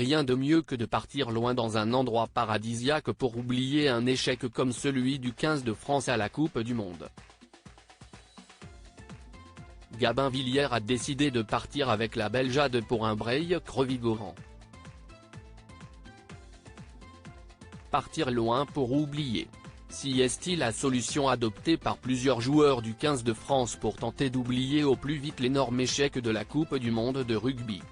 rien de mieux que de partir loin dans un endroit paradisiaque pour oublier un échec comme celui du 15 de France à la Coupe du Monde. Gabin Villiers a décidé de partir avec la belle Jade pour un break revigorant. Partir loin pour oublier. Si est-il la solution adoptée par plusieurs joueurs du 15 de France pour tenter d'oublier au plus vite l'énorme échec de la Coupe du Monde de rugby.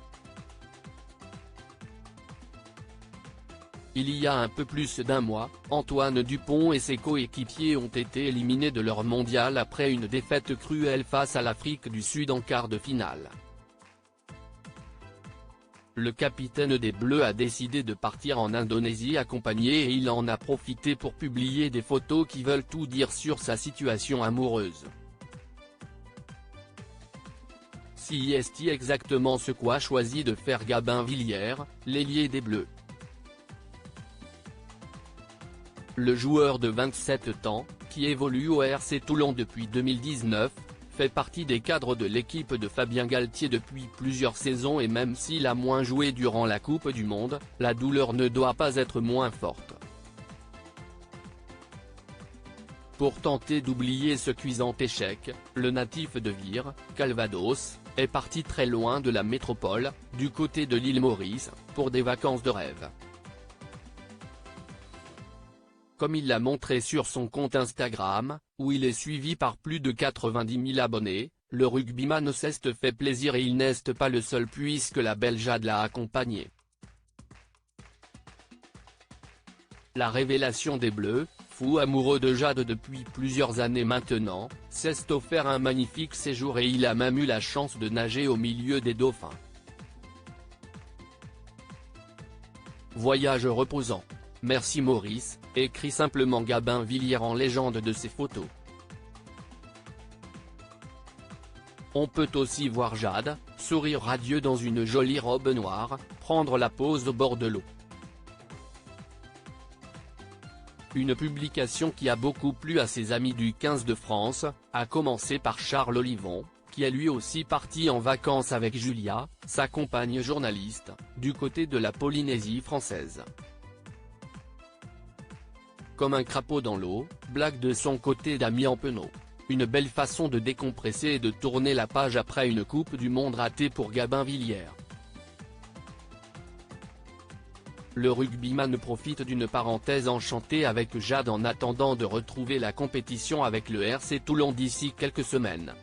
Il y a un peu plus d'un mois, Antoine Dupont et ses coéquipiers ont été éliminés de leur mondial après une défaite cruelle face à l'Afrique du Sud en quart de finale. Le capitaine des Bleus a décidé de partir en Indonésie accompagné et il en a profité pour publier des photos qui veulent tout dire sur sa situation amoureuse. Si est exactement ce qu'a choisi de faire Gabin Villiers, l'ailier des Bleus. Le joueur de 27 ans, qui évolue au RC Toulon depuis 2019, fait partie des cadres de l'équipe de Fabien Galtier depuis plusieurs saisons et même s'il a moins joué durant la Coupe du Monde, la douleur ne doit pas être moins forte. Pour tenter d'oublier ce cuisant échec, le natif de Vire, Calvados, est parti très loin de la métropole, du côté de l'île Maurice, pour des vacances de rêve. Comme il l'a montré sur son compte Instagram, où il est suivi par plus de 90 000 abonnés, le rugbyman s'est fait plaisir et il n'est pas le seul puisque la belle Jade l'a accompagné. La révélation des Bleus, fou amoureux de Jade depuis plusieurs années maintenant, s'est offert un magnifique séjour et il a même eu la chance de nager au milieu des dauphins. Voyage reposant. Merci Maurice, écrit simplement Gabin Villiers en légende de ses photos. On peut aussi voir Jade, sourire radieux dans une jolie robe noire, prendre la pose au bord de l'eau. Une publication qui a beaucoup plu à ses amis du 15 de France, à commencer par Charles Olivon, qui est lui aussi parti en vacances avec Julia, sa compagne journaliste, du côté de la Polynésie française. Comme un crapaud dans l'eau, blague de son côté Damien Penaud. Une belle façon de décompresser et de tourner la page après une Coupe du Monde ratée pour Gabin Villiers. Le rugbyman profite d'une parenthèse enchantée avec Jade en attendant de retrouver la compétition avec le RC Toulon d'ici quelques semaines.